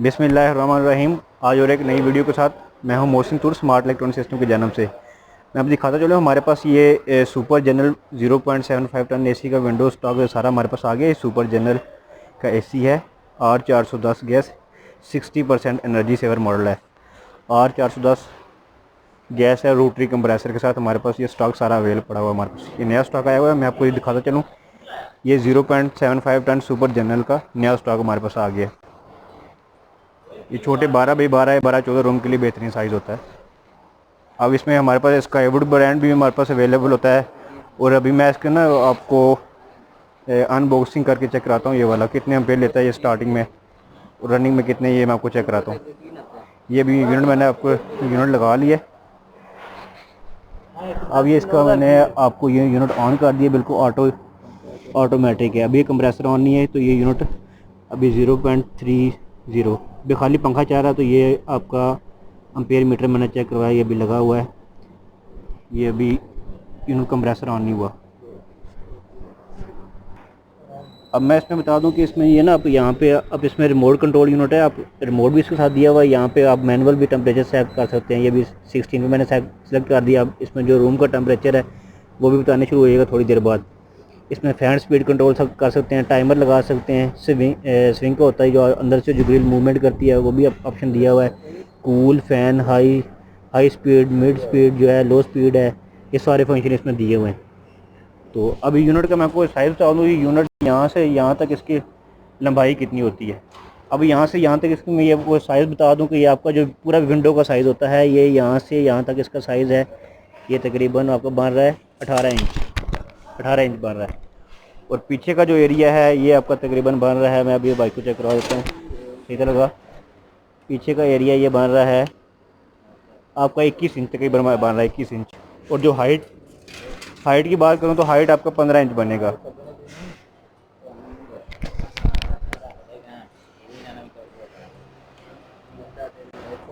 बिस्मिल्लाहिर्रहमानिर्रहीम। आज और एक नई वीडियो के साथ मैं हूं मोहसिन तुर स्मार्ट इलेक्ट्रॉनिक सिस्टम के जन्म से। मैं आपको दिखाता चलूँ, हमारे पास ये सुपर जनरल 0.75 टन एसी का विंडो स्टॉक सारा हमारे पास आ गया। ये सुपर जनरल का एसी है, R410 gas, 60% energy saver model है। R410 गैस है, रोटरी कंप्रेसर के साथ हमारे पास ये स्टॉक सारा अवेलेबल पड़ा हुआ है। हमारे पास ये नया स्टॉक आया हुआ है। मैं आपको ये दिखाता चलूँ, ये 0.75 टन सुपर जनरल का नया स्टॉक हमारे पास आ गया। ये छोटे 12x12 या 12-14 रूम के लिए बेहतरीन साइज़ होता है। अब इसमें हमारे पास स्काईवुड ब्रांड भी हमारे पास अवेलेबल होता है। और अभी मैं इसके ना आपको अनबॉक्सिंग करके चेक कराता हूँ। ये वाला कितने एम्पेयर लेता है ये स्टार्टिंग में, और रनिंग में कितने, ये मैं आपको चेक कराता हूँ। ये भी यूनिट मैंने आपको यूनिट लगा लिया। अब ये इसका मैंने आपको ये यूनिट ऑन कर दिया, बिल्कुल ऑटोमेटिक है। अभी ये कंप्रेसर ऑन नहीं है, तो ये यूनिट अभी 0.30 अभी खाली पंखा चल रहा है। तो ये आपका एम्पेयर मीटर मैंने चेक करवाया, ये भी लगा हुआ है। ये अभी यूनिट कंप्रेसर ऑन नहीं हुआ। अब मैं इसमें बता दूं कि इसमें ये ना, आप यहाँ पे अब इसमें रिमोट कंट्रोल यूनिट है। आप रिमोट भी इसके साथ दिया हुआ है। यहाँ पे आप मैनुअल भी टेम्परेचर सेट कर सकते हैं। ये भी 16 पे मैंने सेलेक्ट कर दिया। अब इसमें जो रूम का टेम्परेचर है वो भी बताने शुरू हो जाएगा थोड़ी देर बाद। इसमें फ़ैन स्पीड कंट्रोल सब कर सकते हैं, टाइमर लगा सकते हैं। स्विंग का होता है, जो अंदर से जो ग्रिल मूवमेंट करती है, वो भी ऑप्शन दिया हुआ है। Cool, fan, high speed, mid speed जो है, लो स्पीड है, ये सारे फंक्शन इसमें दिए हुए हैं। तो अभी यूनिट का मैं आपको साइज़ बता दूँ। यूनिट यहाँ से यहाँ तक इसकी लंबाई कितनी होती है। अब यहाँ से यहाँ तक इसकी मैं ये आपको साइज़ बता दूँ कि ये आपका जो पूरा विंडो का साइज़ होता है, ये यहाँ से यहाँ तक इसका साइज़ है। ये तकरीबन आपका बन रहा है 18 इंच बन रहा है। और पीछे का जो एरिया है ये आपका तकरीबन बन रहा है, मैं अभी बाइक को चेक करवा देता हूँ, ठीक है लगा। पीछे का एरिया ये बन रहा है आपका 21 इंच तकरीबन बन रहा है, 21 इंच। और जो हाइट की बात करूँ तो हाइट आपका 15 इंच बनेगा।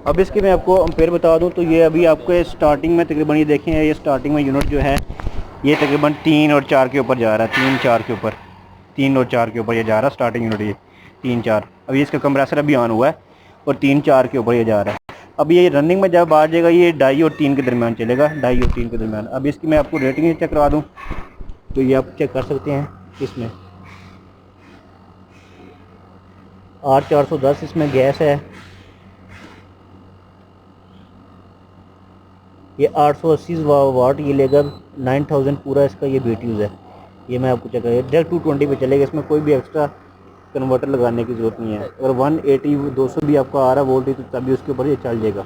अब इसके मैं आपको एम्पेयर बता दूं, तो ये अभी आपको स्टार्टिंग में तकरीबन, ये देखें, ये स्टार्टिंग में यूनिट जो है ये तकरीबन 3 और 4 के ऊपर जा रहा है। 3-4 के ऊपर, 3 और 4 के ऊपर ये जा रहा है स्टार्टिंग यूनिट, ये 3-4। अभी इसका कंप्रेसर अभी ऑन हुआ है और 3-4 के ऊपर ये जा रहा है। अब ये रनिंग में जब आ जाएगा ये 2.5 और 3 के दरमियान चलेगा, 2.5 और 3 के दरमियान। अब इसकी मैं आपको रेटिंग चेक करवा दूँ, तो ये आप चेक कर सकते हैं। इसमें R410 इसमें गैस है, ये 880 वाट ये लेगा। 9000 पूरा इसका ये BTUs है। ये मैं आपको चेक करिए, डायरेक्ट 220 पे चलेगा। इसमें कोई भी एक्स्ट्रा कन्वर्टर लगाने की ज़रूरत नहीं है। अगर 180-200 भी आपका आ रहा वोल्टेज, तो तभी उसके ऊपर ये चल जाएगा।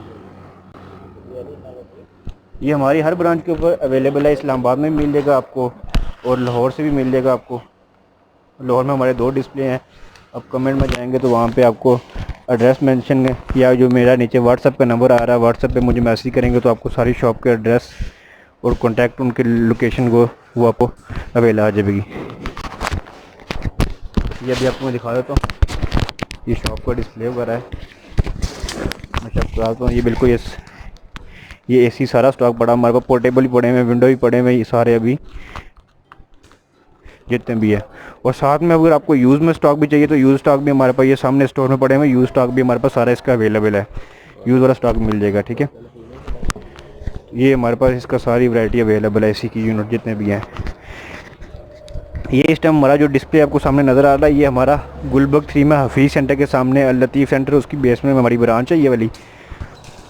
ये हमारी हर ब्रांच के ऊपर अवेलेबल है। इस्लामाबाद में भी मिल जाएगा आपको, और लाहौर से भी मिल जाएगा आपको। लाहौर में हमारे 2 डिस्प्ले हैं। अब कमेंट में जाएंगे तो वहाँ पे आपको एड्रेस मेंशन है, या जो मेरा नीचे व्हाट्सएप का नंबर आ रहा है, व्हाट्सएप पे मुझे मैसेज करेंगे तो आपको सारी शॉप के एड्रेस और कॉन्टैक्ट, उनके लोकेशन को वो आपको अवेलेबल आ जाएगी। ये अभी आपको मैं दिखा देता हूँ, ये शॉप का डिस्प्ले वगैरह है। मैं शॉप कराता हूँ। ये बिल्कुल ये AC सारा स्टॉक पड़ा हमारे पास, पोर्टेबल ही पड़े हुए, विंडो भी पड़े हुए, ये सारे अभी जितने भी है। और साथ में अगर आपको यूज़ में स्टॉक भी चाहिए तो यूज़ स्टॉक भी हमारे पास ये सामने स्टोर में पड़े हुए, यूज़ स्टॉक भी हमारे पास सारा इसका अवेलेबल है। यूज़ वाला स्टॉक मिल जाएगा, ठीक है। ये हमारे पास इसका सारी वैरायटी अवेलेबल है, AC की यूनिट जितने भी हैं। ये इस टाइम हमारा जो डिस्प्ले आपको सामने नज़र आ रहा है, ये हमारा गुलबर्ग 3 में हफीज़ सेंटर के सामने अल लतीफ़ सेंटर, उसकी बेस में हमारी ब्रांच है ये वाली।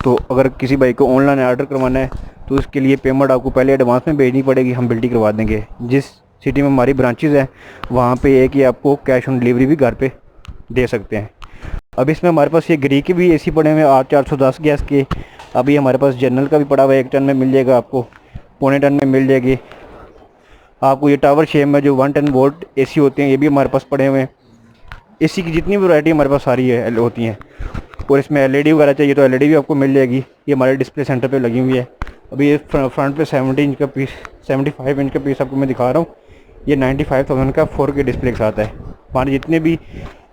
तो अगर किसी भाई को ऑनलाइन ऑर्डर करवाना है तो उसके लिए पेमेंट आपको पहले एडवांस में भेजनी पड़ेगी, हम बिल्टी करवा देंगे। जिस सिटी में हमारी ब्रांचेज़ हैं वहाँ पे एक ही आपको कैश ऑन डिलीवरी भी घर पे दे सकते हैं। अब इसमें हमारे पास ये ग्री के भी AC पड़े हुए हैं, R410 गैस के। अभी हमारे पास जनरल का भी पड़ा हुआ है, 1 टन में मिल जाएगा आपको, 0.25 टन में मिल जाएगी आपको। ये टावर शेप में जो 110 वोल्ट AC होते हैं, ये भी हमारे पास पड़े हुए हैं। AC की जितनी भी वैरायटी हमारे पास सारी है होती हैं। और इसमें LED वगैरह चाहिए तो LED भी आपको मिल जाएगी। ये हमारे डिस्प्ले सेंटर पे लगी हुई है। अभी ये फ्रंट पे 70 इंच का पीस, 75 इंच का पीस आपको मैं दिखा रहा हूँ। ये 95,000 का 4K डिस्प्ले के साथ है। हमारे जितने भी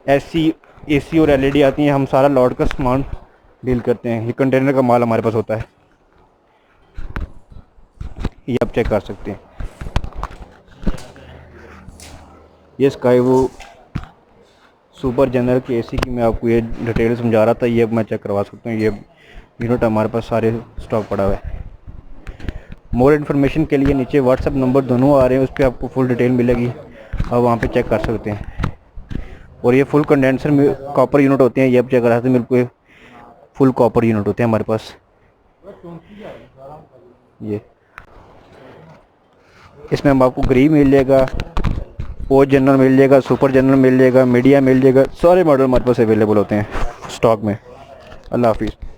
AC और LED आती हैं, हम सारा लॉट का सामान डील करते हैं। ये कंटेनर का माल हमारे पास होता है, ये आप चेक कर सकते हैं। ये स्काई वो सुपर जनरल की एसी की मैं आपको ये डिटेल समझा रहा था, ये अब मैं चेक करवा सकता हूँ। ये यूनिट हमारे पास सारे स्टॉक पड़ा हुआ है। मोर इन्फॉर्मेशन के लिए नीचे व्हाट्सअप नंबर दोनों आ रहे हैं, उस पर आपको फुल डिटेल मिलेगी, आप वहाँ पे चेक कर सकते हैं। और ये फुल कंडेंसर में कॉपर यूनिट होते हैं, ये आप चेक कर सकते हैं, बिल्कुल फुल कॉपर यूनिट होते हैं हमारे पास। ये इसमें हम आपको ग्री मिल जाएगा, पोस्ट जनरल मिल जाएगा, सुपर जनरल मिल जाएगा, मीडिया मिल जाएगा, सारे मॉडल हमारे पास अवेलेबल होते हैं स्टॉक में। अल्लाह हाफिज़।